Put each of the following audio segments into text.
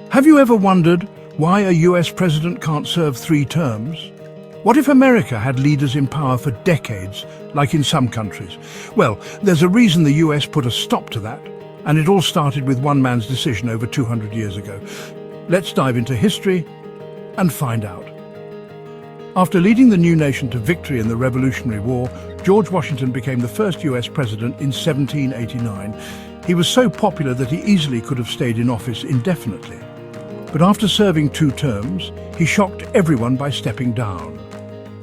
Have you ever wondered why a US president can't serve 3 terms? What if America had leaders in power for decades, like in some countries? Well, there's a reason the US put a stop to that, and it all started with one man's decision over 200 years ago. Let's dive into history and find out. After leading the new nation to victory in the Revolutionary War, George Washington became the first US president in 1789. He was so popular that he easily could have stayed in office indefinitely. But after serving 2 terms, he shocked everyone by stepping down.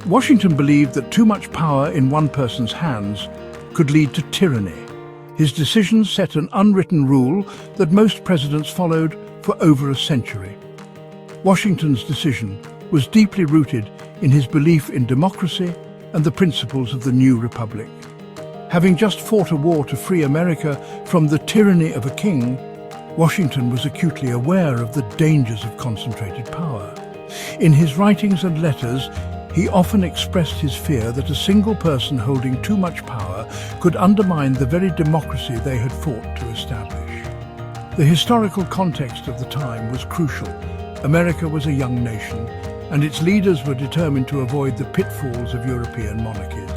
Washington believed that too much power in one person's hands could lead to tyranny. His decisions set an unwritten rule that most presidents followed for over a century. Washington's decision was deeply rooted in his belief in democracy and the principles of the new republic. Having just fought a war to free America from the tyranny of a king, Washington was acutely aware of the dangers of concentrated power. In his writings and letters, he often expressed his fear that a single person holding too much power could undermine the very democracy they had fought to establish. The historical context of the time was crucial. America was a young nation, and its leaders were determined to avoid the pitfalls of European monarchies.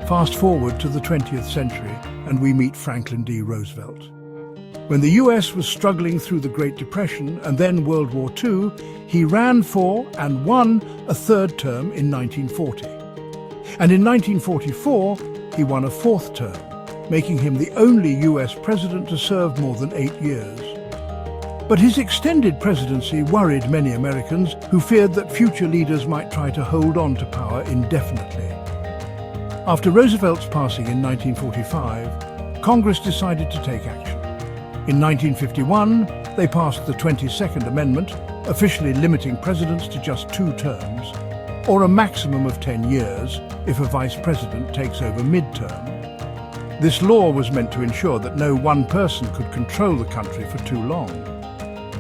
Fast forward to the 20th century, and we meet Franklin D. Roosevelt. When the US was struggling through the Great Depression and then World War II, he ran for and won a 3rd term in 1940. And in 1944, he won a 4th term, making him the only US president to serve more than 8 years. But his extended presidency worried many Americans who feared that future leaders might try to hold on to power indefinitely. After Roosevelt's passing in 1945, Congress decided to take action. In 1951, they passed the 22nd Amendment, officially limiting presidents to just 2 terms, or a maximum of 10 years if a vice president takes over mid-term. This law was meant to ensure that no one person could control the country for too long.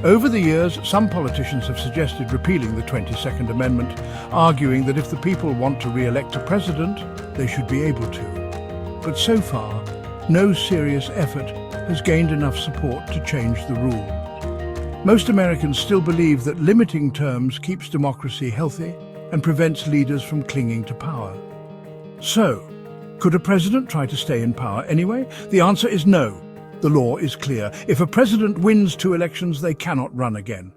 Over the years, some politicians have suggested repealing the 22nd Amendment, arguing that if the people want to re-elect a president, they should be able to. But so far, no serious effort has gained enough support to change the rule. Most Americans still believe that limiting terms keeps democracy healthy and prevents leaders from clinging to power. So, could a president try to stay in power anyway? The answer is no. The law is clear. If a president wins 2 elections, they cannot run again.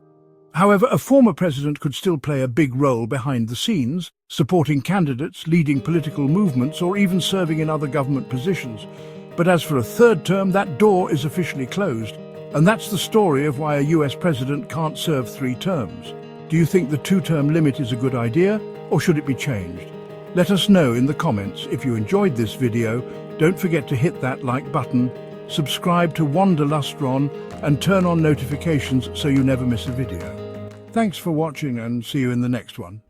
However, a former president could still play a big role behind the scenes, supporting candidates, leading political movements, or even serving in other government positions. But as for a 3rd term, that door is officially closed. And that's the story of why a US president can't serve 3 terms. Do you think the 2-term limit is a good idea, or should it be changed? Let us know in the comments. If you enjoyed this video, don't forget to hit that like button, subscribe to Wanderlustron, and turn on notifications so you never miss a video. Thanks for watching, and see you in the next one.